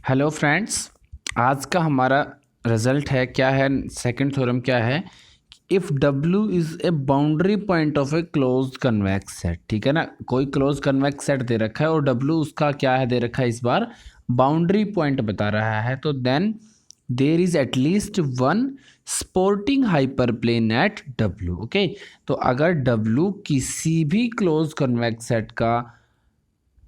Hello friends, आज का हमारा रिजल्ट है क्या है। सेकंड थ्योरम क्या है। If W is a boundary point of A close convex set. ठीक है ना, कोई क्लोज कन्वेक्स सेट दे रखा है और W उसका क्या है दे रखा है, इस बार बाउंड्री पॉइंट बता रहा है। तो then there is at least one supporting hyperplane at W। Okay, तो अगर W किसी भी क्लोज कन्वेक्स सेट का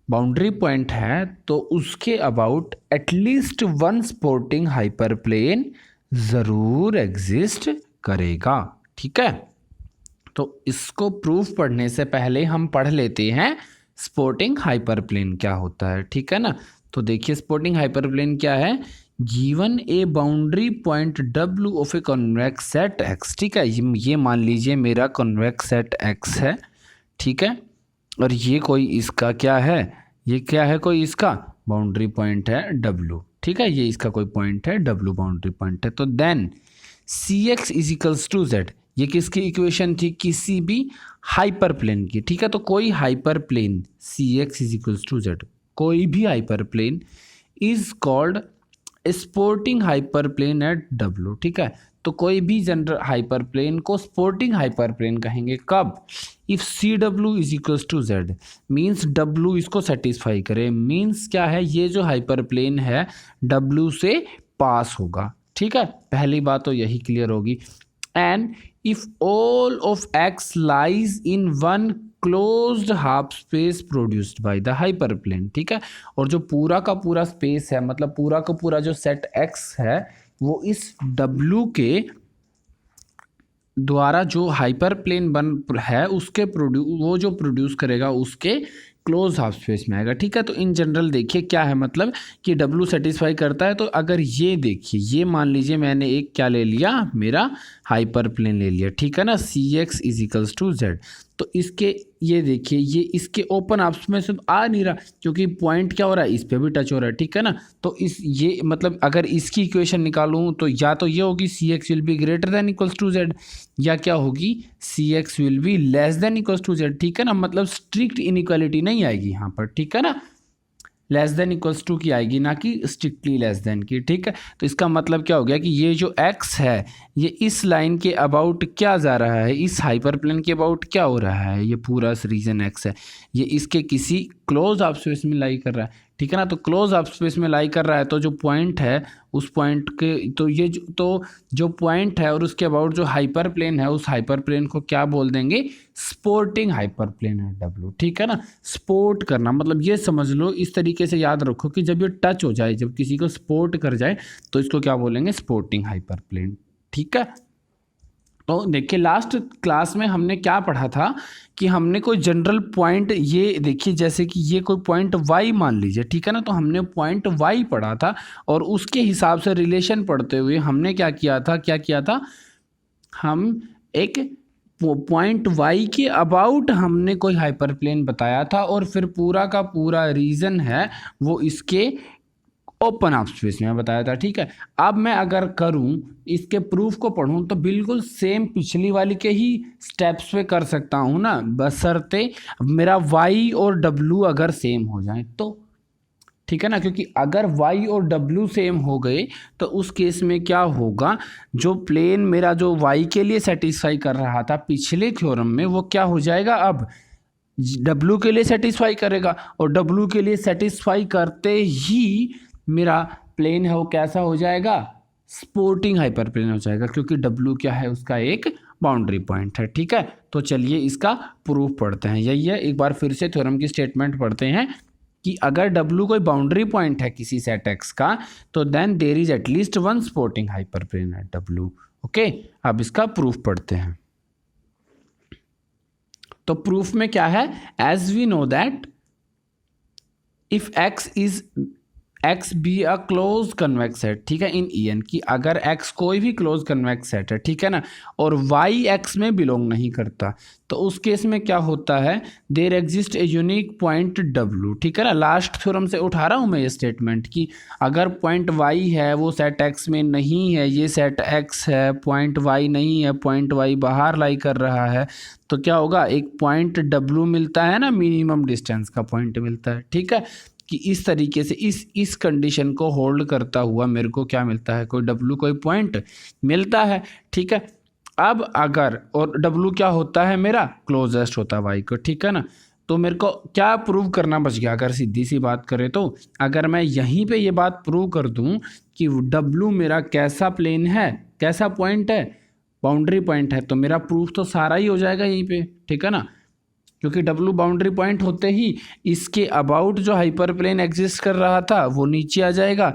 बाउंड्री पॉइंट है तो उसके about at least one supporting hyperplane ज़रूर एग्जिस्ट करेगा। ठीक है, तो इसको प्रूफ पढ़ने से पहले हम पढ़ लेते हैं स्पोर्टिंग हाइपरप्लेन क्या होता है। ठीक है ना, तो देखिए स्पोर्टिंग हाइपरप्लेन क्या है। Given A boundary point W of a convex set X। ठीक है, ये मान लीजिए मेरा कॉन्वेक्स सेट X है। ठीक है, और ये कोई इसका क्या है, ये क्या है, कोई इसका बाउंड्री पॉइंट है W। ठीक है, ये इसका कोई पॉइंट है W, बाउंड्री पॉइंट है। तो then Cx is equals to Z, ये किसकी इक्वेशन थी, किसी भी हाइपर प्लेन की। ठीक है, तो कोई hyper plane Cx is equals to Z, कोई भी hyper plane is called supporting hyper plane at W। ठीक है, तो कोई भी जनरल हाइपर प्लेन को स्पोर्टिंग हाइपर प्लेन कहेंगे कब, if CW is equals to Z, means W इसको सेटिस्फाई करे। मीन्स क्या है, ये जो हाइपर प्लेन है W से पास होगा। ठीक है, पहली बात तो यही क्लियर होगी। And if all of X lies in one closed half space produced by the hyperplane. ठीक है, और जो पूरा का पूरा स्पेस है, मतलब पूरा का पूरा जो सेट X है, वो इस W के द्वारा जो हाइपर प्लेन बन है उसके वो जो प्रोड्यूस करेगा उसके क्लोज हाफ स्पेस में आएगा। ठीक है, तो इन जनरल देखिए क्या है, मतलब कि W सेटिस्फाई करता है। तो अगर ये देखिए, ये मान लीजिए मैंने एक क्या ले लिया, मेरा हाइपर प्लेन ले लिया। ठीक है ना, Cx is equals to Z, तो इसके ये देखिए, ये इसके ओपन हाफ में से तो आ नहीं रहा क्योंकि पॉइंट क्या हो रहा है, इस पे भी टच हो रहा है। ठीक है ना, तो इस ये मतलब अगर इसकी इक्वेशन निकालूं तो या तो ये होगी Cx will be greater than equals to Z, या क्या होगी Cx will be less than equals to Z। ठीक है ना, मतलब स्ट्रिक्ट इनइक्वालिटी नहीं आएगी यहाँ पर। ठीक है ना, लेस देन इक्वल्स टू की आएगी, ना कि स्ट्रिक्टली लेस देन की। ठीक है, तो इसका मतलब क्या हो गया कि ये जो X है ये इस लाइन के अबाउट क्या जा रहा है, इस हाइपरप्लेन के अबाउट क्या हो रहा है, ये पूरा रीजन X है ये इसके किसी क्लोज हाफ स्पेस में लाई कर रहा है। ठीक है ना, तो क्लोज हाफ स्पेस में लाई कर रहा है, तो जो पॉइंट है उस पॉइंट के तो ये जो पॉइंट है और उसके अबाउट जो हाइपर प्लेन है, उस हाइपर प्लेन को क्या बोल देंगे, स्पोर्टिंग हाइपर प्लेन है W। ठीक है ना, स्पोर्ट करना मतलब ये समझ लो, इस तरीके से याद रखो कि जब ये टच हो जाए, जब किसी को स्पोर्ट कर जाए तो इसको क्या बोलेंगे, स्पोर्टिंग हाइपर प्लेन। ठीक है, तो देखिए लास्ट क्लास में हमने क्या पढ़ा था कि हमने कोई जनरल पॉइंट, ये देखिए जैसे कि ये कोई पॉइंट Y मान लीजिए। ठीक है ना, तो हमने पॉइंट Y पढ़ा था और उसके हिसाब से रिलेशन पढ़ते हुए हमने क्या किया था, हम एक पॉइंट Y के अबाउट हमने कोई हाइपरप्लेन बताया था और फिर पूरा का पूरा रीजन है वो इसके ओपन हाफ स्पेस में बताया था। ठीक है, अब मैं अगर करूं इसके प्रूफ को पढ़ूं तो बिल्कुल सेम पिछली वाली के ही स्टेप्स पे कर सकता हूं ना, बशर्ते मेरा Y और W अगर सेम हो जाए तो। ठीक है ना, क्योंकि अगर Y और W सेम हो गए तो उस केस में क्या होगा, जो प्लेन मेरा जो Y के लिए सेटिस्फाई कर रहा था पिछले थ्योरम में, वो क्या हो जाएगा, अब W के लिए सेटिस्फाई करेगा और W के लिए सेटिस्फाई करते ही मेरा प्लेन है वो कैसा हो जाएगा, स्पोर्टिंग हाइपर प्लेन हो जाएगा, क्योंकि W क्या है, उसका एक बाउंड्री पॉइंट है। ठीक है, तो चलिए इसका प्रूफ पढ़ते हैं। यही है, एक बार फिर से थ्योरम की स्टेटमेंट पढ़ते हैं कि अगर W कोई बाउंड्री पॉइंट है किसी सेट X का, तो then there is at least one sporting hyper plane at W। Okay, अब इसका प्रूफ पढ़ते हैं। तो प्रूफ में क्या है, as we know that if X be a close convex set. ठीक है, इन EN की अगर X कोई भी क्लोज कन्वेक्स सेट है, ठीक है ना, और Y X में बिलोंग नहीं करता, तो उस केस में क्या होता है, there exist a unique point W। ठीक है ना, लास्ट थ्योरम से उठा रहा हूँ मैं ये स्टेटमेंट कि अगर पॉइंट Y है वो सेट X में नहीं है, ये सेट X है, पॉइंट Y नहीं है, पॉइंट Y बाहर लाई कर रहा है, तो क्या होगा, एक पॉइंट W मिलता है ना, मिनिमम डिस्टेंस का पॉइंट मिलता है। ठीक है, कि इस तरीके से इस कंडीशन को होल्ड करता हुआ मेरे को क्या मिलता है, कोई डब्लू कोई पॉइंट मिलता है। ठीक है, अब अगर और डब्लू क्या होता है मेरा, क्लोजेस्ट होता है वाई को। ठीक है ना, तो मेरे को क्या प्रूव करना बच गया, अगर सीधी सी बात करें तो अगर मैं यहीं पे ये बात प्रूव कर दूं कि डब्लू मेरा कैसा प्लेन है, कैसा पॉइंट है, बाउंड्री पॉइंट है, तो मेरा प्रूफ तो सारा ही हो जाएगा यहीं पे। ठीक है ना, क्योंकि डब्लू बाउंड्री पॉइंट होते ही इसके अबाउट जो हाइपर प्लेन एग्जिस्ट कर रहा था वो नीचे आ जाएगा,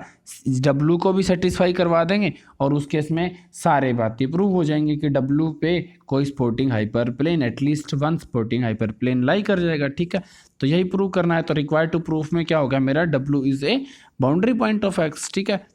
डब्लू को भी सेटिस्फाई करवा देंगे और उस केस में सारे बातें प्रूव हो जाएंगी कि डब्लू पे कोई sporting hyper plane, at least one sporting hyper plane lie कर जाएगा। ठीक है, तो यही प्रूव करना है। तो रिक्वायर्ड टू प्रूफ में क्या होगा मेरा, W is a boundary point of x. ठीक है,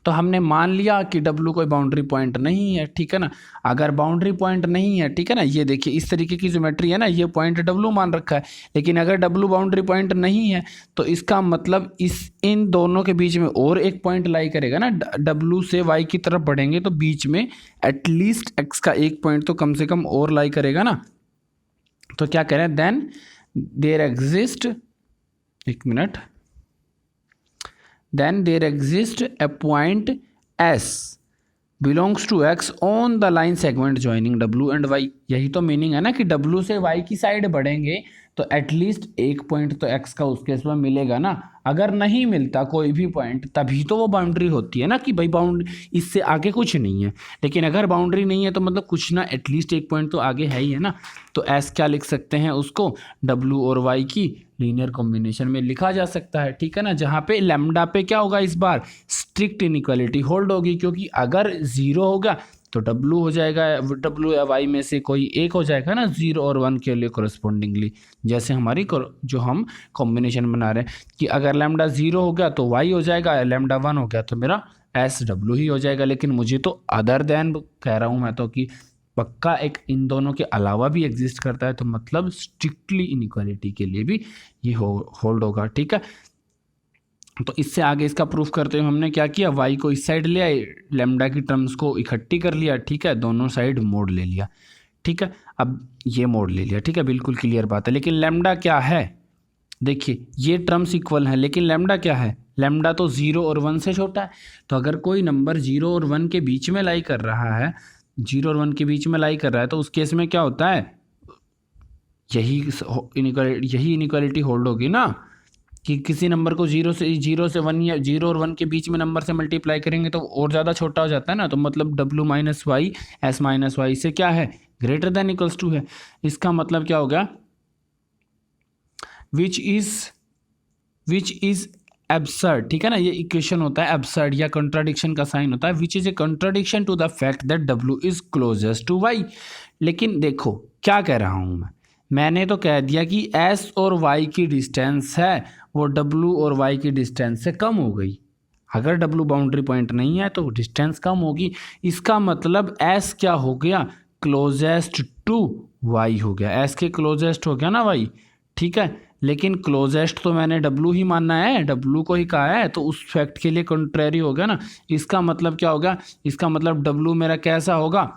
तो हमने मान लिया कि डब्लू कोई बाउंड्री पॉइंट नहीं है। ठीक है ना, अगर बाउंड्री पॉइंट नहीं है, ठीक है ना, ये देखिए इस तरीके की ज्योमेट्री है ना, ये पॉइंट डब्लू मान रखा है, लेकिन अगर डब्लू बाउंड्री पॉइंट नहीं है तो इसका मतलब इन दोनों के बीच में और एक पॉइंट लाई करेगा ना, डब्लू से वाई की तरफ बढ़ेंगे तो बीच में एटलीस्ट एक्स का एक पॉइंट तो कम से कम और लाई करेगा ना। तो क्या करें, देन देयर एग्जिस्ट, एक minute, then there exists a point S belongs to X on the line segment joining W and Y। यही तो मीनिंग है ना कि W से Y की साइड बढ़ेंगे तो एटलीस्ट एक पॉइंट तो X का उस केस में मिलेगा ना। अगर नहीं मिलता कोई भी पॉइंट तभी तो वो बाउंड्री होती है ना कि भाई बाउंड्री, इससे आगे कुछ नहीं है। लेकिन अगर बाउंड्री नहीं है तो मतलब कुछ ना, एटलीस्ट एक पॉइंट तो आगे है ही है ना। तो S क्या लिख सकते हैं उसको, W और Y की लीनियर कॉम्बिनेशन में लिखा जा सकता है। ठीक है ना, जहाँ पे लैम्डा पे क्या होगा, इस बार स्ट्रिक्ट इनइक्वालिटी होल्ड होगी, क्योंकि अगर जीरो होगा तो डब्लू हो जाएगा, डब्लू या वाई में से कोई एक हो जाएगा ना, 0 और 1 के लिए कोरस्पोंडिंगली। जैसे हमारी जो हम कॉम्बिनेशन बना रहे हैं कि अगर लैम्डा 0 हो गया तो वाई हो जाएगा, लैम्डा 1 हो गया तो मेरा एस डब्लू ही हो जाएगा। लेकिन मुझे तो अदर देन कह रहा हूँ मैं तो कि पक्का एक इन दोनों के अलावा भी एग्जिस्ट करता है, तो मतलब स्ट्रिक्टली इनइक्वालिटी के लिए भी ये होल्ड होगा। ठीक है, तो इससे आगे इसका प्रूफ करते हुए हमने क्या किया, y को इस साइड ले आए, लैम्डा की टर्म्स को इकट्ठी कर लिया। ठीक है, दोनों साइड मोड ले लिया। ठीक है, अब ये मोड ले लिया। ठीक है, बिल्कुल क्लियर बात है। लेकिन लैम्डा क्या है, देखिए ये टर्म्स इक्वल है, लेकिन लैम्डा क्या है, लैम्डा तो 0 और 1 से छोटा है। तो अगर कोई नंबर 0 और 1 के बीच में लाई कर रहा है, 0 और 1 के बीच में लाई कर रहा है, तो उस केस में क्या होता है, यही इनइक्वालिटी होल्ड होगी ना कि किसी नंबर को 0 से 1 या 0 और 1 के बीच में नंबर से मल्टीप्लाई करेंगे तो और ज़्यादा छोटा हो जाता है ना। तो मतलब w minus y s minus y से क्या है, ग्रेटर देन इक्वल्स टू है। इसका मतलब क्या हो गया, विच इज एब्सर्ड। ठीक है ना, ये इक्वेशन होता है एब्सर्ड या कंट्राडिक्शन का साइन होता है, which is a contradiction to the fact that w is closest to y। लेकिन देखो क्या कह रहा हूँ मैंने तो कह दिया कि s और y की डिस्टेंस है वो w और y की डिस्टेंस से कम हो गई। अगर w बाउंड्री पॉइंट नहीं है तो डिस्टेंस कम होगी। इसका मतलब s क्या हो गया, क्लोजेस्ट टू y हो गया, s के क्लोजेस्ट हो गया ना y। ठीक है, लेकिन क्लोजेस्ट तो मैंने w ही मानना है, w को ही कहा है, तो उस फैक्ट के लिए कंट्रेरी हो गया ना। इसका मतलब क्या होगा, इसका मतलब w मेरा कैसा होगा,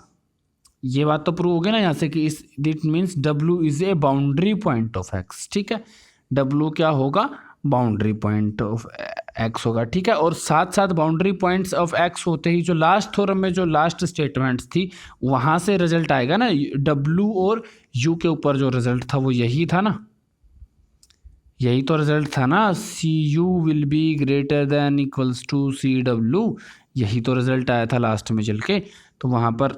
ये बात तो प्रूव हो गई ना यहाँ से कि इस that means w is a boundary point of x। ठीक है, w क्या होगा, बाउंड्री पॉइंट ऑफ x होगा। ठीक है, और साथ साथ बाउंड्री पॉइंट्स ऑफ x होते ही जो लास्ट थ्योरम में जो लास्ट स्टेटमेंट्स थी वहाँ से रिजल्ट आएगा ना, w और u के ऊपर जो रिजल्ट था वो यही था ना, यही तो रिजल्ट था ना, cu will be greater than equals to cw। यही तो रिजल्ट आया था लास्ट में चल के। तो वहाँ पर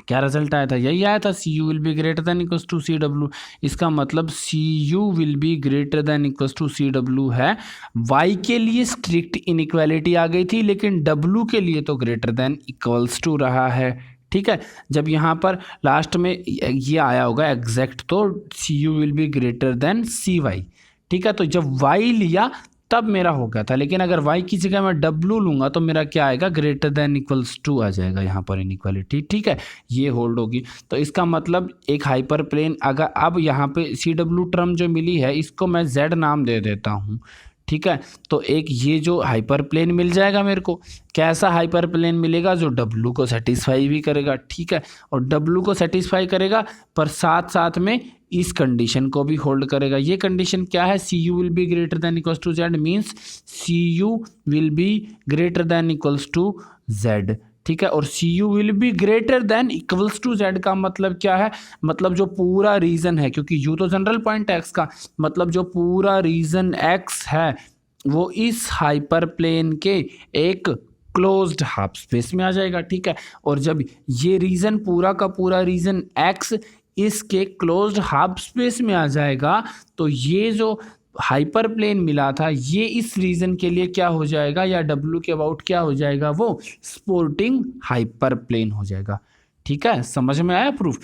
क्या रिजल्ट आया था, यही आया था, cu will be greater than equals to cw। इसका मतलब cu will be greater than equals to cw है। y के लिए स्ट्रिक्ट इनइक्वालिटी आ गई थी, लेकिन w के लिए तो ग्रेटर देन इक्वल्स टू रहा है। ठीक है, जब यहाँ पर लास्ट में ये आया होगा एग्जैक्ट तो cu will be greater then cy। ठीक है, तो जब y लिया तब मेरा हो गया था, लेकिन अगर y की जगह मैं w लूँगा तो मेरा क्या आएगा, ग्रेटर देन इक्वल्स टू आ जाएगा यहाँ पर इनइक्वालिटी। ठीक है, ये होल्ड होगी। तो इसका मतलब एक हाइपर प्लेन, अगर अब यहाँ पे cw टर्म जो मिली है इसको मैं z नाम दे देता हूँ। ठीक है, तो एक ये जो हाइपर प्लेन मिल जाएगा मेरे को, कैसा हाइपर प्लेन मिलेगा, जो w को सेटिस्फाई भी करेगा। ठीक है, और w को सेटिस्फाई करेगा पर साथ साथ में इस कंडीशन को भी होल्ड करेगा। ये कंडीशन क्या है, C U will be greater than equals to Z, means C U will be greater than equals to Z, ठीक है। और C U will be greater than equals to Z का मतलब क्या है, मतलब जो पूरा रीजन है, क्योंकि यू तो जनरल पॉइंट एक्स का, मतलब जो पूरा रीजन एक्स है वो इस हाइपर प्लेन के एक क्लोज्ड हाफ स्पेस में आ जाएगा, ठीक है। और जब ये रीजन पूरा का पूरा रीजन एक्स इसके क्लोज्ड हाफ स्पेस में आ जाएगा तो ये जो हाइपर प्लेन मिला था ये इस रीजन के लिए क्या हो जाएगा, या डब्ल्यू के अबाउट क्या हो जाएगा, वो स्पोर्टिंग हाइपर प्लेन हो जाएगा, ठीक है। समझ में आया प्रूफ?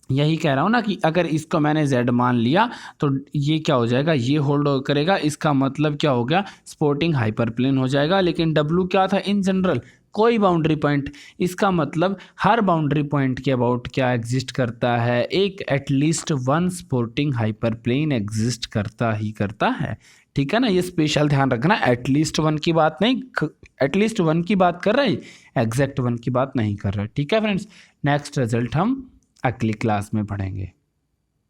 यही कह रहा हूँ ना कि अगर इसको मैंने z मान लिया तो ये क्या हो जाएगा, ये होल्ड करेगा, इसका मतलब क्या हो गया, स्पोर्टिंग हाइपर प्लेन हो जाएगा। लेकिन w क्या था, इन जनरल कोई बाउंड्री पॉइंट, इसका मतलब हर बाउंड्री पॉइंट के अबाउट क्या एग्जिस्ट करता है, एक at least one sporting hyper plane exist करता ही करता है, ठीक है ना। ये स्पेशल ध्यान रखना, एटलीस्ट वन की बात नहीं, एटलीस्ट वन की बात कर रहे, एग्जैक्ट वन की बात नहीं कर रहे, ठीक है फ्रेंड्स। नेक्स्ट रिजल्ट हम अगली क्लास में पढ़ेंगे।